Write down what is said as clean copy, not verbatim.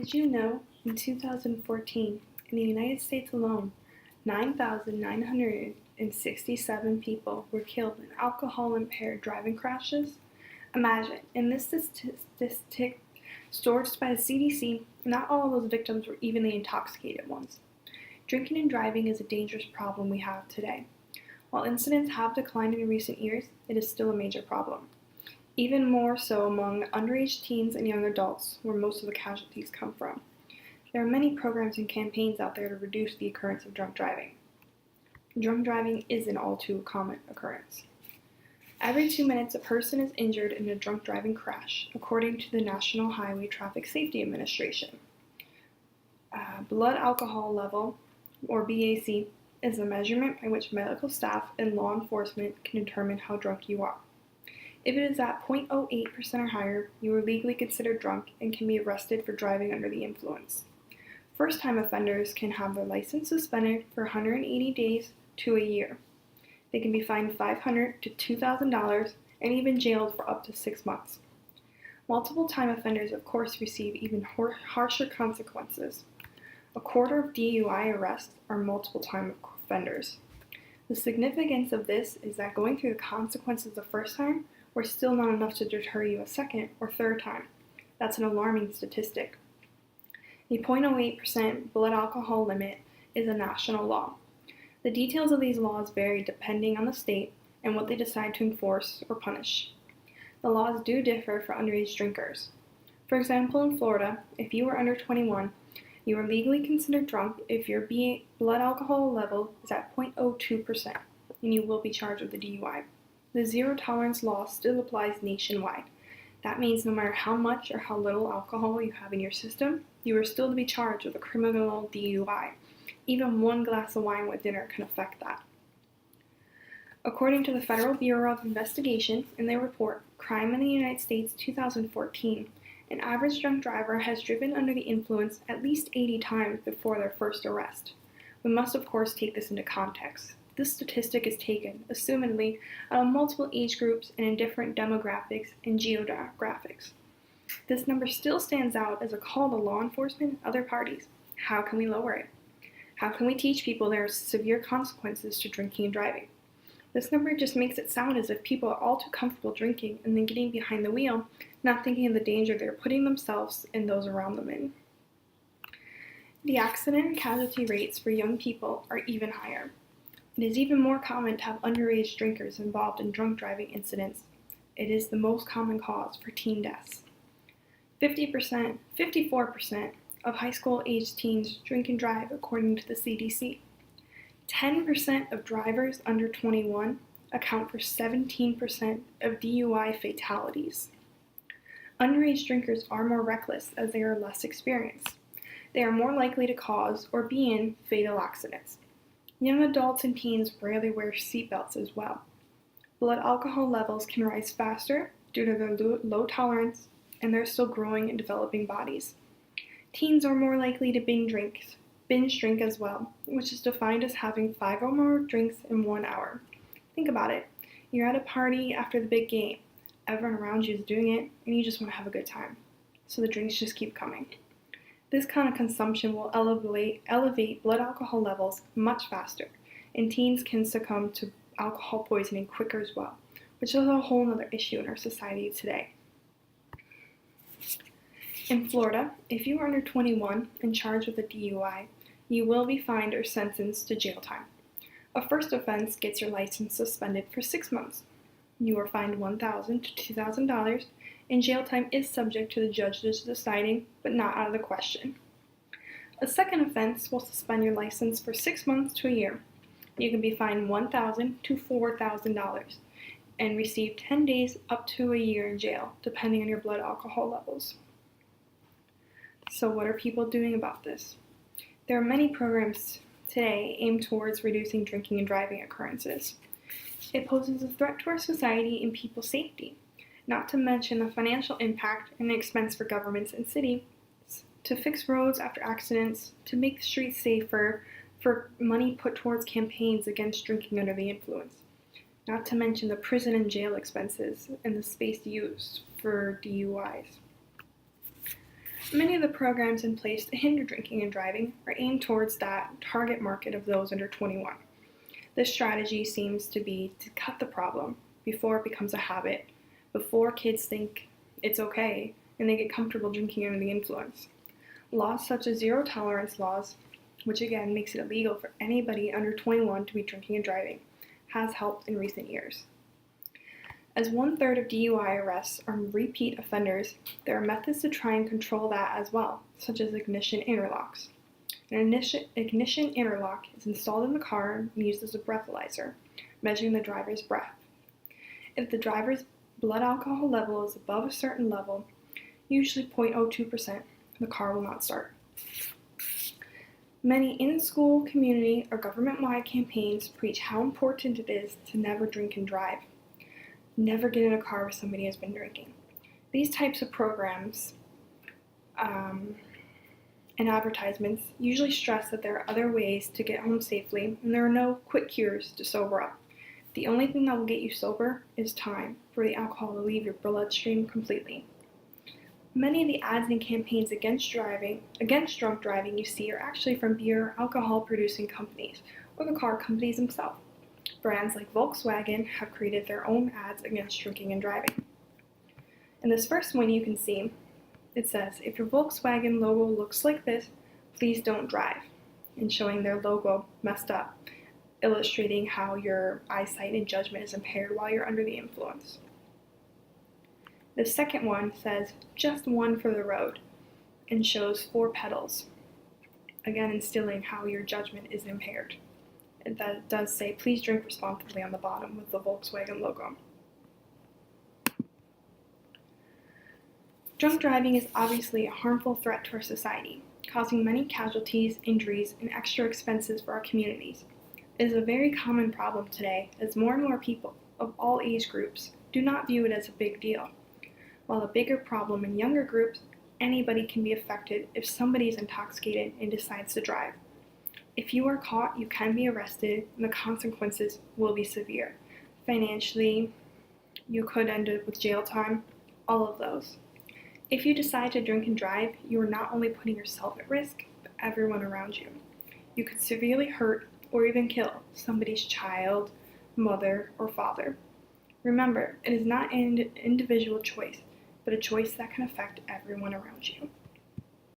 Did you know in 2014, in the United States alone, 9,967 people were killed in alcohol-impaired driving crashes? Imagine, in this statistic sourced by the CDC, not all of those victims were even the intoxicated ones. Drinking and driving is a dangerous problem we have today. While incidents have declined in recent years, it is still a major problem. Even more so among underage teens and young adults, where most of the casualties come from. There are many programs and campaigns out there to reduce the occurrence of drunk driving. Drunk driving is an all too common occurrence. Every 2 minutes, a person is injured in a drunk driving crash, according to the National Highway Traffic Safety Administration. Blood alcohol level, or BAC, is a measurement by which medical staff and law enforcement can determine how drunk you are. If it is at 0.08% or higher, you are legally considered drunk and can be arrested for driving under the influence. First-time offenders can have their license suspended for 180 days to a year. They can be fined $500 to $2,000 and even jailed for up to 6 months. Multiple-time offenders, of course, receive even harsher consequences. A quarter of DUI arrests are multiple-time offenders. The significance of this is that going through the consequences the first time were still not enough to deter you a second or third time. That's an alarming statistic. The 0.08% blood alcohol limit is a national law. The details of these laws vary depending on the state and what they decide to enforce or punish. The laws do differ for underage drinkers. For example, in Florida, if you are under 21, you are legally considered drunk if your blood alcohol level is at 0.02%, and you will be charged with a DUI. The zero tolerance law still applies nationwide. That means no matter how much or how little alcohol you have in your system, you are still to be charged with a criminal DUI. Even one glass of wine with dinner can affect that. According to the Federal Bureau of Investigation, in their report, Crime in the United States 2014, an average drunk driver has driven under the influence at least 80 times before their first arrest. We must, of course, take this into context. This statistic is taken, assumedly, out of multiple age groups and in different demographics and geographics. This number still stands out as a call to law enforcement and other parties. How can we lower it? How can we teach people there are severe consequences to drinking and driving? This number just makes it sound as if people are all too comfortable drinking and then getting behind the wheel, not thinking of the danger they're putting themselves and those around them in. The accident and casualty rates for young people are even higher. It is even more common to have underage drinkers involved in drunk driving incidents. It is the most common cause for teen deaths. 54% of high school aged teens drink and drive according to the CDC. 10% of drivers under 21 account for 17% of DUI fatalities. Underage drinkers are more reckless as they are less experienced. They are more likely to cause or be in fatal accidents. Young adults and teens rarely wear seatbelts as well. Blood alcohol levels can rise faster due to their low tolerance and their still growing and developing bodies. Teens are more likely to binge drink as well, which is defined as having 5 or more drinks in 1 hour. Think about it. You're at a party after the big game. Everyone around you is doing it, and you just want to have a good time. So the drinks just keep coming. This kind of consumption will elevate blood alcohol levels much faster, and teens can succumb to alcohol poisoning quicker as well, which is a whole other issue in our society today. In Florida, if you are under 21 and charged with a DUI, you will be fined or sentenced to jail time. A first offense gets your license suspended for 6 months. You are fined $1,000 to $2,000, and jail time is subject to the judge deciding, but not out of the question. A second offense will suspend your license for 6 months to a year. You can be fined $1,000 to $4,000 and receive 10 days up to a year in jail, depending on your blood alcohol levels. So what are people doing about this? There are many programs today aimed towards reducing drinking and driving occurrences. It poses a threat to our society and people's safety, not to mention the financial impact and expense for governments and cities to fix roads after accidents, to make the streets safer, for money put towards campaigns against drinking under the influence, not to mention the prison and jail expenses and the space used for DUIs. Many of the programs in place to hinder drinking and driving are aimed towards that target market of those under 21. This strategy seems to be to cut the problem before it becomes a habit, before kids think it's okay and they get comfortable drinking under the influence. Laws such as zero tolerance laws, which again makes it illegal for anybody under 21 to be drinking and driving, has helped in recent years. As 1/3 of DUI arrests are repeat offenders, there are methods to try and control that as well, such as ignition interlocks. An ignition interlock is installed in the car and used as a breathalyzer, measuring the driver's breath. If the driver's blood alcohol level is above a certain level, usually 0.02%, the car will not start. Many in-school, community, or government-wide campaigns preach how important it is to never drink and drive. Never get in a car where somebody has been drinking. These types of programs and advertisements usually stress that there are other ways to get home safely and there are no quick cures to sober up. The only thing that will get you sober is time for the alcohol to leave your bloodstream completely. Many of the ads and campaigns against drunk driving you see are actually from beer alcohol producing companies or the car companies themselves. Brands like Volkswagen have created their own ads against drinking and driving. In this first one you can see, it says, if your Volkswagen logo looks like this, please don't drive, and showing their logo messed up, illustrating how your eyesight and judgment is impaired while you're under the influence. The second one says, just one for the road, and shows 4 pedals, again instilling how your judgment is impaired. It does say, please drink responsibly on the bottom with the Volkswagen logo. Drunk driving is obviously a harmful threat to our society, causing many casualties, injuries, and extra expenses for our communities. It is a very common problem today as more and more people of all age groups do not view it as a big deal. While a bigger problem in younger groups, anybody can be affected if somebody is intoxicated and decides to drive. If you are caught, you can be arrested, and the consequences will be severe. Financially, you could end up with jail time, all of those. If you decide to drink and drive, you are not only putting yourself at risk, but everyone around you. You could severely hurt or even kill somebody's child, mother, or father. Remember, it is not an individual choice, but a choice that can affect everyone around you.